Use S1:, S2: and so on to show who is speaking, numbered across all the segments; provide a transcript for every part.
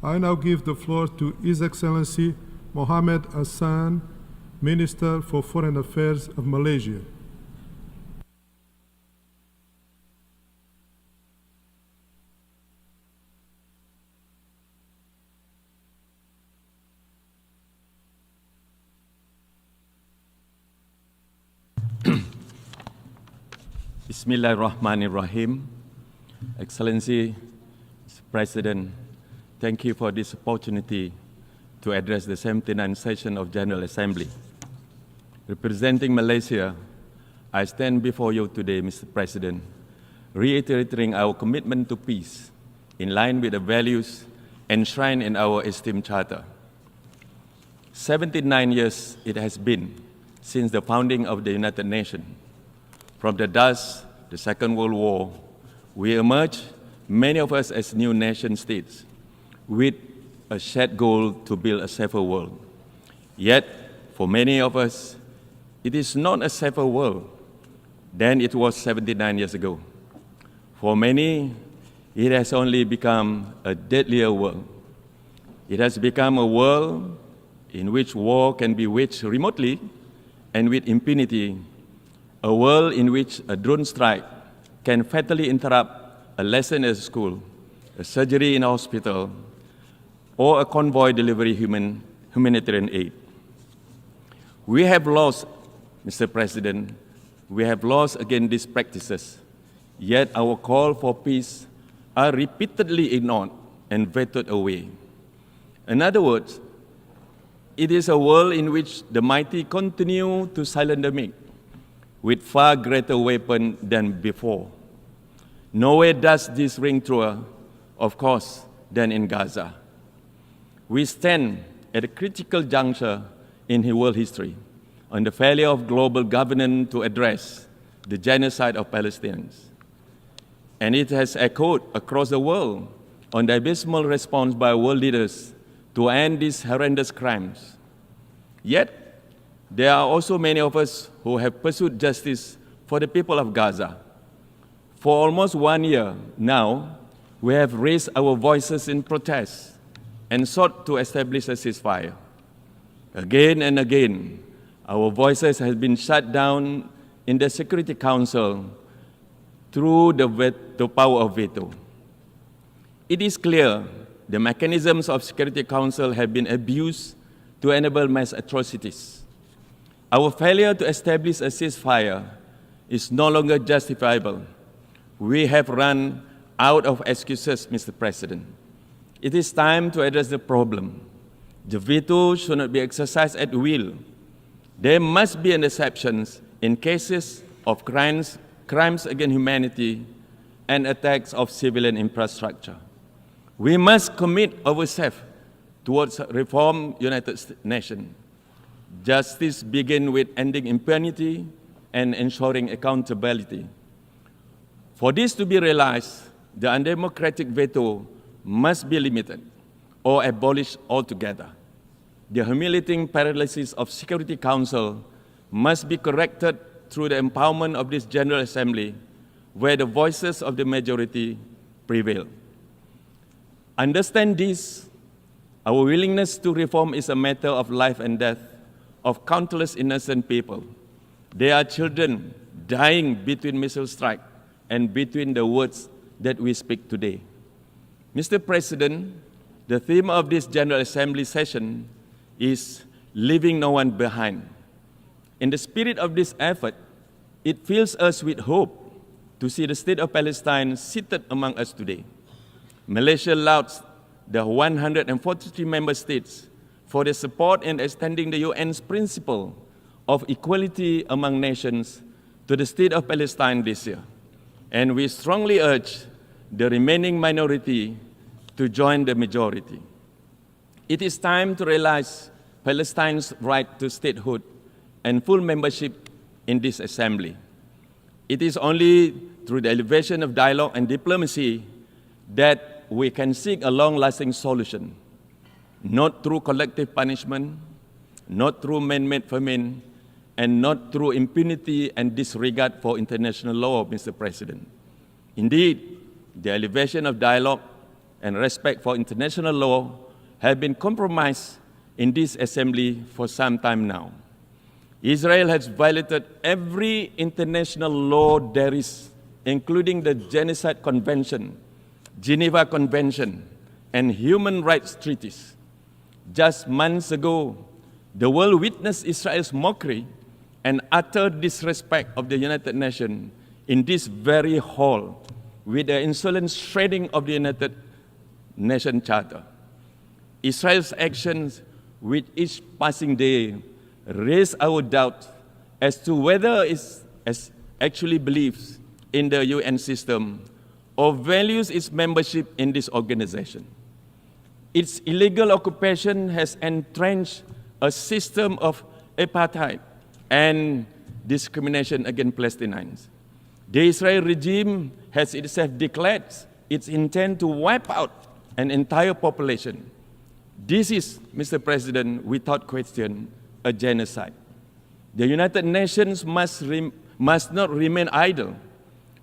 S1: I now give the floor to His Excellency Mohammed Hassan, Minister for Foreign Affairs of Malaysia.
S2: Bismillahirrahmanirrahim. Excellency, Mr. President, thank you for this opportunity to address the 79th session of General Assembly. Representing Malaysia, I stand before you today, Mr. President, reiterating our commitment to peace in line with the values enshrined in our esteemed charter. 79 years it has been since the founding of the United Nations. From the dust, the Second World War, we emerged, many of us as new nation states, with a shared goal to build a safer world. Yet, for many of us, it is not a safer world than it was 79 years ago. For many, it has only become a deadlier world. It has become a world in which war can be waged remotely and with impunity, a world in which a drone strike can fatally interrupt a lesson at school, a surgery in a hospital, or a convoy delivery humanitarian aid. We have lost, Mr. President, we have lost again these practices, yet our call for peace are repeatedly ignored and vetoed away. In other words, it is a world in which the mighty continue to silence the meek, with far greater weapon than before. Nowhere does this ring truer, of course, than in Gaza. We stand at a critical juncture in world history on the failure of global governance to address the genocide of Palestinians. And it has echoed across the world on the abysmal response by world leaders to end these horrendous crimes. Yet, there are also many of us who have pursued justice for the people of Gaza. For almost 1 year now, we have raised our voices in protest and sought to establish a ceasefire. Again and again, our voices have been shut down in the Security Council through the power of veto. It is clear the mechanisms of Security Council have been abused to enable mass atrocities. Our failure to establish a ceasefire is no longer justifiable. We have run out of excuses, Mr. President. It is time to address the problem. The veto should not be exercised at will. There must be an exception in cases of crimes against humanity and attacks of civilian infrastructure. We must commit ourselves towards reform United Nations. Justice begins with ending impunity and ensuring accountability. For this to be realized, the undemocratic veto must be limited or abolished altogether. The humiliating paralysis of Security Council must be corrected through the empowerment of this General Assembly, where the voices of the majority prevail. Understand this, our willingness to reform is a matter of life and death of countless innocent people. There are children dying between missile strike and between the words that we speak today. Mr. President, the theme of this General Assembly session is leaving no one behind. In the spirit of this effort, it fills us with hope to see the state of Palestine seated among us today. Malaysia lauds the 143 member states for their support in extending the UN's principle of equality among nations to the state of Palestine this year. And we strongly urge the remaining minority to join the majority. It is time to realize Palestine's right to statehood and full membership in this assembly. It is only through the elevation of dialogue and diplomacy that we can seek a long-lasting solution, not through collective punishment, not through man-made famine, and not through impunity and disregard for international law, Mr. President. Indeed, the elevation of dialogue and respect for international law have been compromised in this assembly for some time now. Israel has violated every international law there is, including the Genocide Convention, Geneva Convention, and human rights treaties. Just months ago, the world witnessed Israel's mockery and utter disrespect of the United Nations in this very hall with the insolent shredding of the United Nations Charter. Israel's actions with each passing day raise our doubt as to whether it actually believes in the UN system or values its membership in this organization. Its illegal occupation has entrenched a system of apartheid and discrimination against Palestinians. The Israeli regime has itself declared its intent to wipe out an entire population. This is, Mr. President, without question, a genocide. The United Nations must not remain idle.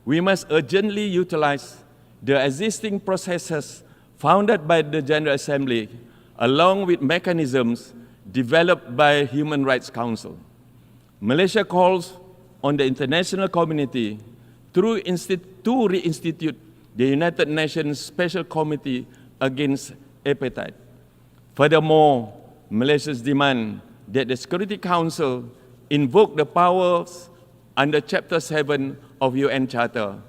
S2: We must urgently utilize the existing processes founded by the General Assembly, along with mechanisms developed by Human Rights Council. Malaysia calls on the international community to reinstitute the United Nations Special Committee against Apartheid. Furthermore, Malaysia's demand that the Security Council invoke the powers under Chapter 7 of UN Charter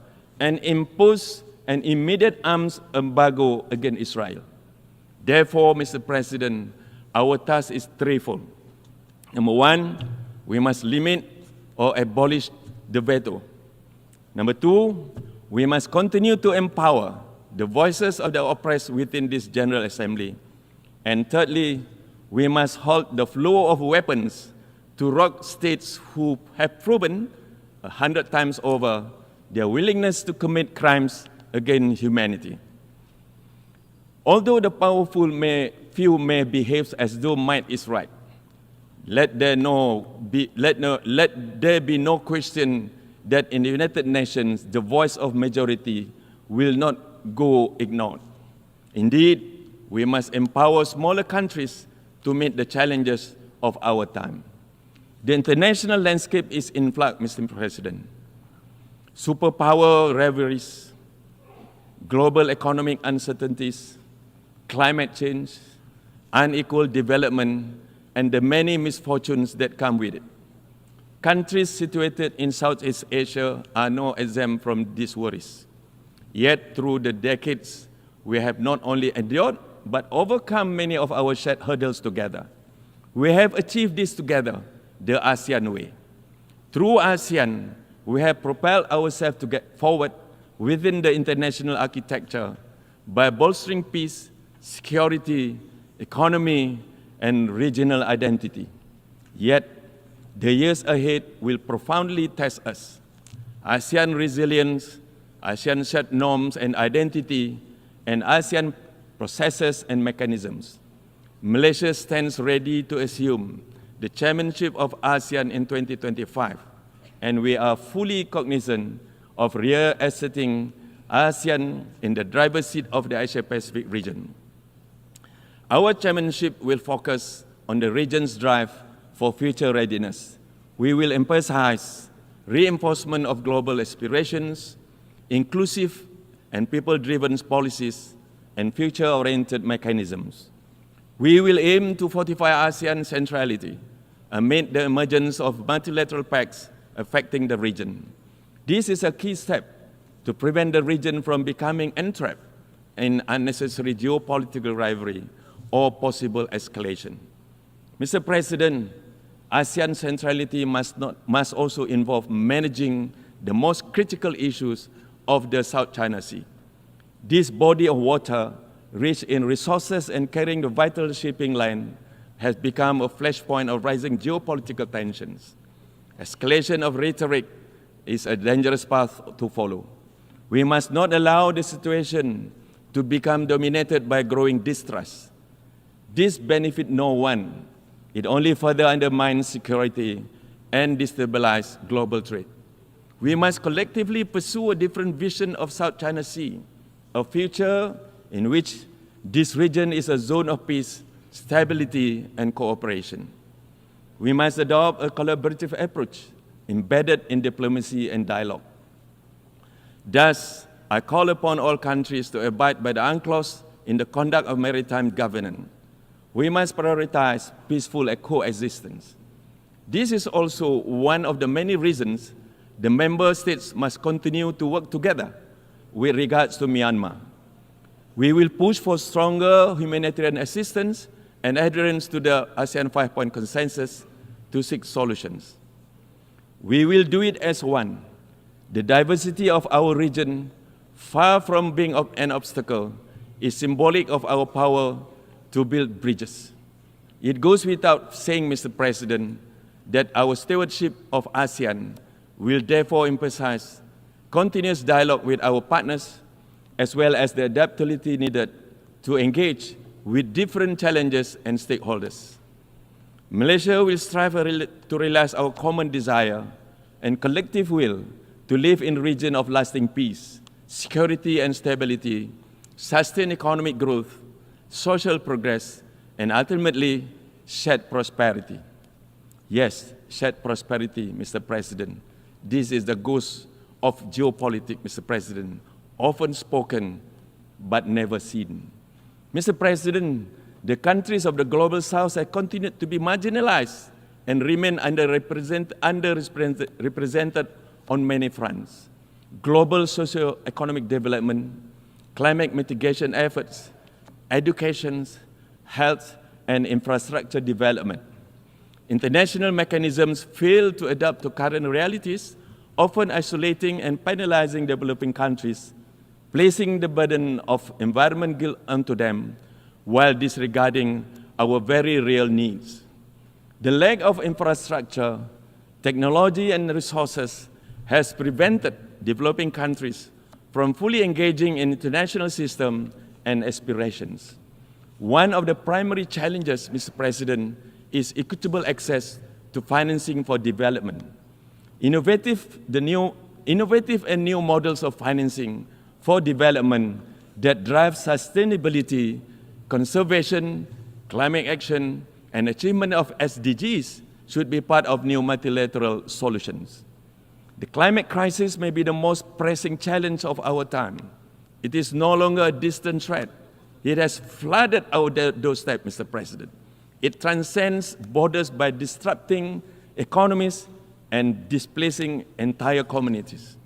S2: and impose an immediate arms embargo against Israel. Therefore, Mr. President, our task is threefold. Number one, we must limit or abolish the veto. Number two, we must continue to empower the voices of the oppressed within this General Assembly. And thirdly, we must halt the flow of weapons to rogue states who have proven 100 times over their willingness to commit crimes against humanity. Although the powerful few may behave as though might is right, let there be no question that in the United Nations, the voice of majority will not go ignored. Indeed, we must empower smaller countries to meet the challenges of our time. The international landscape is in flux, Mr. President. Superpower rivalries, global economic uncertainties, climate change, unequal development, and the many misfortunes that come with it. Countries situated in Southeast Asia are no exempt from these worries. Yet, through the decades, we have not only endured, but overcome many of our shared hurdles together. We have achieved this together, the ASEAN way. Through ASEAN, we have propelled ourselves to get forward within the international architecture by bolstering peace, security, economy, and regional identity. Yet, the years ahead will profoundly test us. ASEAN resilience, ASEAN shared norms and identity, and ASEAN processes and mechanisms. Malaysia stands ready to assume the chairmanship of ASEAN in 2025, and we are fully cognizant of reasserting ASEAN in the driver's seat of the Asia-Pacific region. Our chairmanship will focus on the region's drive for future readiness. We will emphasize reinforcement of global aspirations, inclusive and people-driven policies, and future-oriented mechanisms. We will aim to fortify ASEAN centrality amid the emergence of multilateral pacts affecting the region. This is a key step to prevent the region from becoming entrapped in unnecessary geopolitical rivalry or possible escalation. Mr. President, ASEAN centrality must also involve managing the most critical issues of the South China Sea. This body of water, rich in resources and carrying the vital shipping line, has become a flashpoint of rising geopolitical tensions. Escalation of rhetoric is a dangerous path to follow. We must not allow the situation to become dominated by growing distrust. This benefits no one. It only further undermines security and destabilizes global trade. We must collectively pursue a different vision of South China Sea, a future in which this region is a zone of peace, stability, and cooperation. We must adopt a collaborative approach embedded in diplomacy and dialogue. Thus, I call upon all countries to abide by the UNCLOS in the conduct of maritime governance. We must prioritize peaceful coexistence. This is also one of the many reasons the member states must continue to work together with regards to Myanmar. We will push for stronger humanitarian assistance and adherence to the ASEAN 5-point consensus to seek solutions. We will do it as one. The diversity of our region, far from being an obstacle, is symbolic of our power to build bridges. It goes without saying, Mr. President, that our stewardship of ASEAN will therefore emphasize continuous dialogue with our partners, as well as the adaptability needed to engage with different challenges and stakeholders. Malaysia will strive to realize our common desire and collective will to live in a region of lasting peace, security and stability, sustained economic growth, social progress, and ultimately shared prosperity. Yes, shared prosperity, Mr. President. This is the ghost of geopolitics, Mr. President, often spoken but never seen. Mr. President, the countries of the Global South have continued to be marginalized and remain underrepresented on many fronts. Global socio-economic development, climate mitigation efforts, education, health, and infrastructure development. International mechanisms fail to adapt to current realities, often isolating and penalizing developing countries, placing the burden of environment guilt onto them while disregarding our very real needs. The lack of infrastructure, technology, and resources has prevented developing countries from fully engaging in international systems and aspirations. One of the primary challenges, Mr. President, is equitable access to financing for development. Innovative and new models of financing for development that drive sustainability, conservation, climate action, and achievement of SDGs should be part of new multilateral solutions. The climate crisis may be the most pressing challenge of our time. It is no longer a distant threat. It has flooded our doorstep, Mr. President. It transcends borders by disrupting economies and displacing entire communities.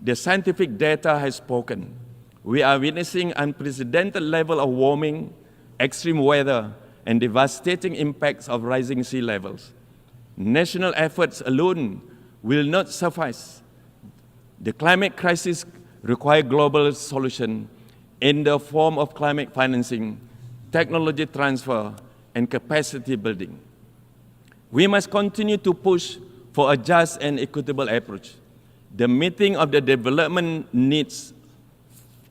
S2: The scientific data has spoken. We are witnessing unprecedented level of warming, extreme weather, and devastating impacts of rising sea levels. National efforts alone will not suffice. The climate crisis requires global solution in the form of climate financing, technology transfer, and capacity building. We must continue to push for a just and equitable approach, the meeting of the development needs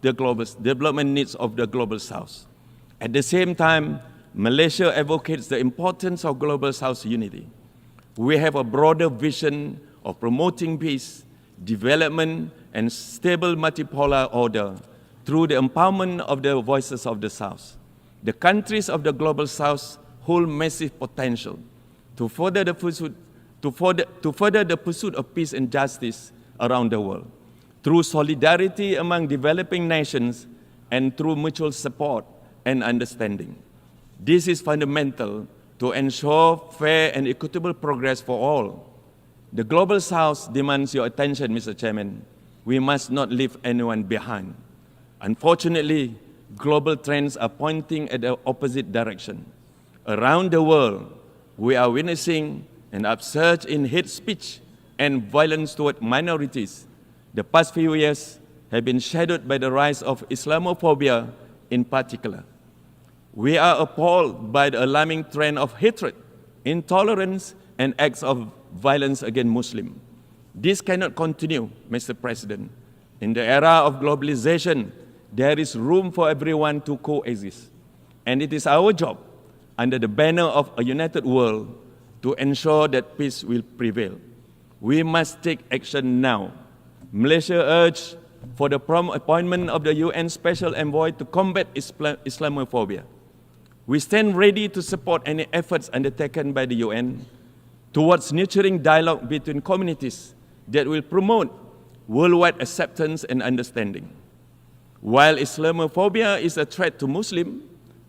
S2: of the Global South. At the same time, Malaysia advocates the importance of Global South unity. We have a broader vision of promoting peace, development, and stable multipolar order through the empowerment of the voices of the South. The countries of the Global South hold massive potential to further the pursuit of peace and justice around the world, through solidarity among developing nations and through mutual support and understanding. This is fundamental to ensure fair and equitable progress for all. The Global South demands your attention, Mr. Chairman. We must not leave anyone behind. Unfortunately, global trends are pointing at the opposite direction. Around the world, we are witnessing an upsurge in hate speech and violence toward minorities. The past few years have been shadowed by the rise of Islamophobia in particular. We are appalled by the alarming trend of hatred, intolerance, and acts of violence against Muslims. This cannot continue, Mr. President. In the era of globalization, there is room for everyone to coexist. And it is our job, under the banner of a united world, to ensure that peace will prevail. We must take action now. Malaysia urges for the prompt appointment of the UN Special Envoy to combat Islamophobia. We stand ready to support any efforts undertaken by the UN towards nurturing dialogue between communities that will promote worldwide acceptance and understanding. While Islamophobia is a threat to Muslims,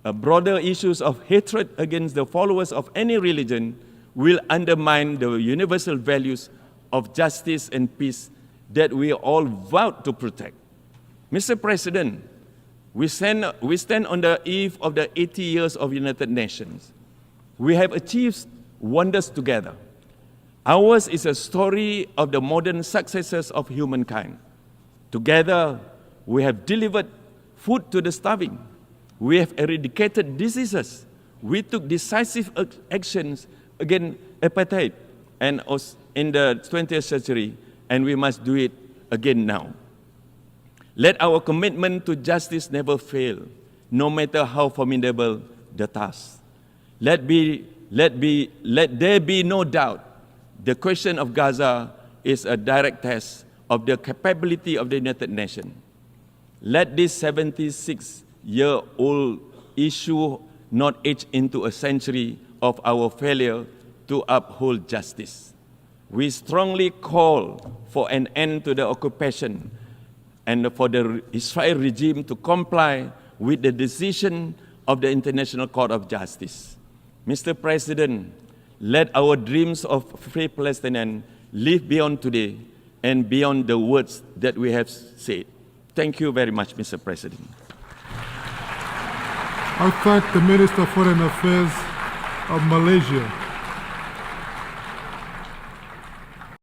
S2: broader issues of hatred against the followers of any religion will undermine the universal values of justice and peace that we all vowed to protect. Mr. President, we stand on the eve of the 80 years of United Nations. We have achieved wonders together. Ours is a story of the modern successes of humankind. Together, we have delivered food to the starving. We have eradicated diseases. We took decisive actions against apartheid and in the 20th century, and we must do it again now. Let our commitment to justice never fail, no matter how formidable the task. Let there be no doubt the question of Gaza is a direct test of the capability of the United Nations. Let this 76-year-old issue not age into a century of our failure to uphold justice. We strongly call for an end to the occupation and for the Israel regime to comply with the decision of the International Court of Justice. Mr. President, let our dreams of free Palestinians live beyond today and beyond the words that we have said. Thank you very much, Mr. President.
S1: I thank the Minister of Foreign Affairs of Malaysia.